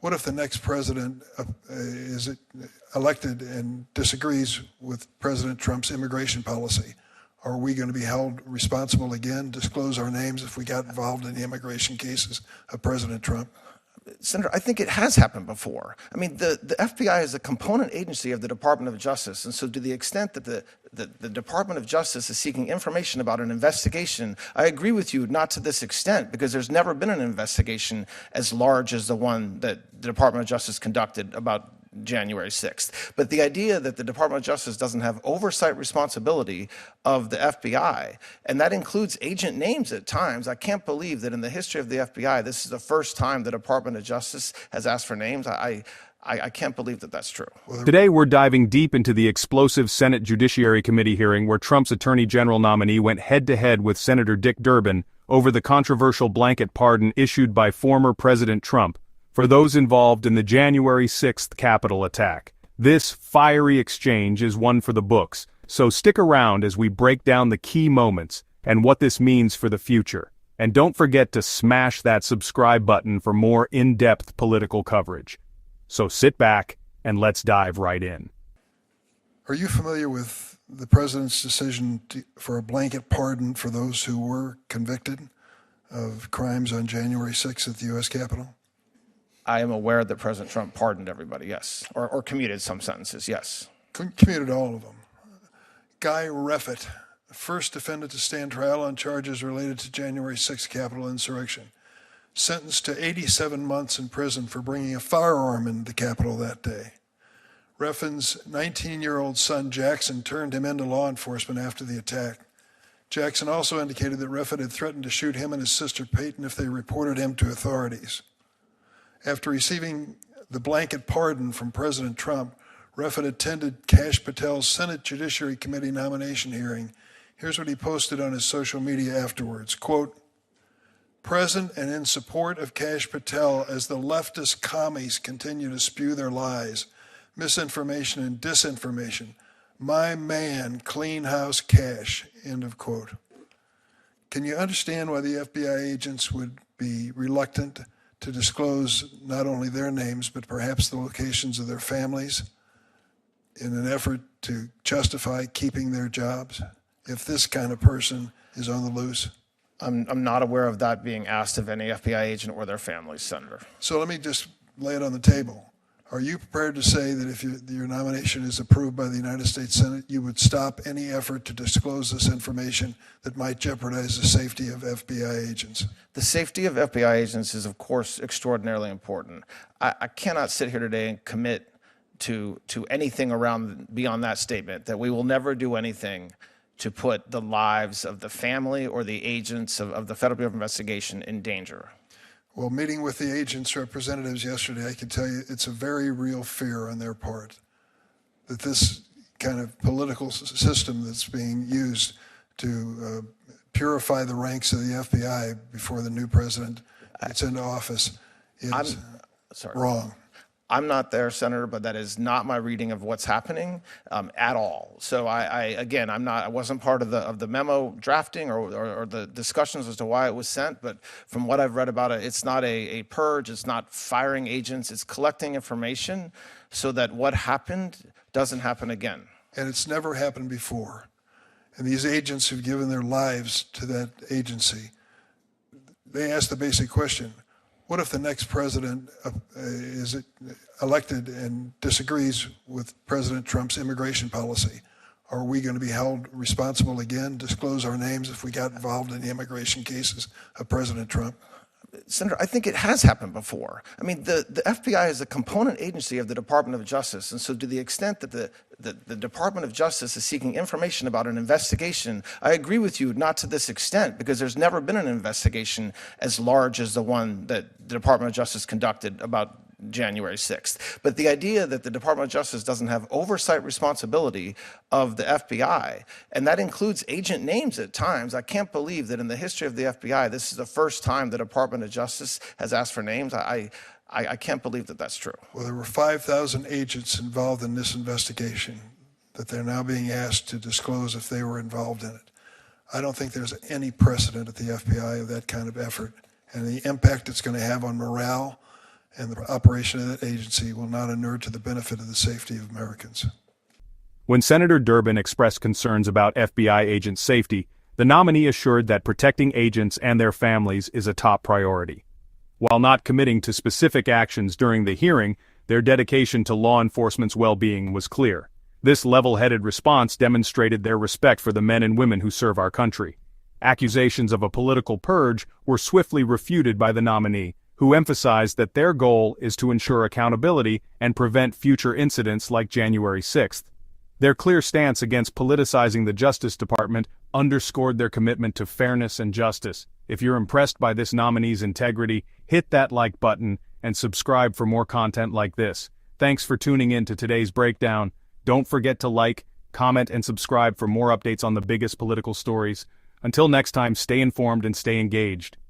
What if the next president is elected and disagrees with President Trump's immigration policy? Are we going to be held responsible again, disclose our names if we got involved in the immigration cases of President Trump? Senator, I think it has happened before. I mean, the FBI is a component agency of the Department of Justice, and so to the extent that the Department of Justice is seeking information about an investigation, I agree with you, not to this extent, because there's never been an investigation as large as the one that the Department of Justice conducted about January 6th. But the idea that the Department of Justice doesn't have oversight responsibility of the FBI, and that includes agent names at times. I can't believe that in the history of the FBI, this is the first time the Department of Justice has asked for names. I can't believe that that's true. Today, we're diving deep into the explosive Senate Judiciary Committee hearing where Trump's Attorney General nominee went head-to-head with Senator Dick Durbin over the controversial blanket pardon issued by former President Trump for those involved in the January 6th Capitol attack. This fiery exchange is one for the books, so stick around as we break down the key moments and what this means for the future. And don't forget to smash that subscribe button for more in-depth political coverage. So sit back and let's dive right in. Are you familiar with the president's decision for a blanket pardon for those who were convicted of crimes on January 6th at the U.S. Capitol? I am aware that President Trump pardoned everybody, yes, or commuted some sentences, yes. Commuted all of them. Guy Reffitt, the first defendant to stand trial on charges related to January 6th Capitol insurrection, sentenced to 87 months in prison for bringing a firearm into the Capitol that day. Reffitt's 19-year-old son Jackson turned him into law enforcement after the attack. Jackson also indicated that Reffitt had threatened to shoot him and his sister Peyton if they reported him to authorities. After receiving the blanket pardon from President Trump, Reffitt attended Kash Patel's Senate Judiciary Committee nomination hearing. Here's what he posted on his social media afterwards, quote, "Present and in support of Kash Patel as the leftist commies continue to spew their lies, misinformation and disinformation. My man, clean house Kash," end of quote. Can you understand why the FBI agents would be reluctant to disclose not only their names, but perhaps the locations of their families in an effort to justify keeping their jobs if this kind of person is on the loose? I'm not aware of that being asked of any FBI agent or their families, Senator. So let me just lay it on the table. Are you prepared to say that if your nomination is approved by the United States Senate, you would stop any effort to disclose this information that might jeopardize the safety of FBI agents? The safety of FBI agents is, of course, extraordinarily important. I cannot sit here today and commit to anything beyond that statement, that we will never do anything to put the lives of the family or the agents of the Federal Bureau of Investigation in danger. Well, meeting with the agents' representatives yesterday, I can tell you it's a very real fear on their part that this kind of political system that's being used to purify the ranks of the FBI before the new president gets into office is wrong. I'm not there, Senator, but that is not my reading of what's happening at all. So I wasn't part of the memo drafting or the discussions as to why it was sent, but from what I've read about it, it's not a purge, it's not firing agents, it's collecting information so that what happened doesn't happen again. And it's never happened before. And these agents who've given their lives to that agency, they ask the basic question, what if the next president is elected and disagrees with President Trump's immigration policy? Are we going to be held responsible again, disclose our names if we got involved in the immigration cases of President Trump? Senator, I think it has happened before. I mean, the FBI is a component agency of the Department of Justice, and so to the extent that the Department of Justice is seeking information about an investigation, I agree with you, not to this extent, because there's never been an investigation as large as the one that the Department of Justice conducted about January 6th. But the idea that the Department of Justice doesn't have oversight responsibility of the FBI, and that includes agent names at times. I can't believe that in the history of the FBI, this is the first time the Department of Justice has asked for names. I can't believe that that's true. Well, there were 5,000 agents involved in this investigation that they're now being asked to disclose if they were involved in it. I don't think there's any precedent at the FBI of that kind of effort and the impact it's going to have on morale and the operation of that agency will not inure to the benefit of the safety of Americans. When Senator Durbin expressed concerns about FBI agents' safety, the nominee assured that protecting agents and their families is a top priority. While not committing to specific actions during the hearing, their dedication to law enforcement's well-being was clear. This level-headed response demonstrated their respect for the men and women who serve our country. Accusations of a political purge were swiftly refuted by the nominee, who emphasized that their goal is to ensure accountability and prevent future incidents like January 6th. Their clear stance against politicizing the Justice Department underscored their commitment to fairness and justice. If you're impressed by this nominee's integrity, hit that like button and subscribe for more content like this. Thanks for tuning in to today's breakdown. Don't forget to like, comment, and subscribe for more updates on the biggest political stories. Until next time, stay informed and stay engaged.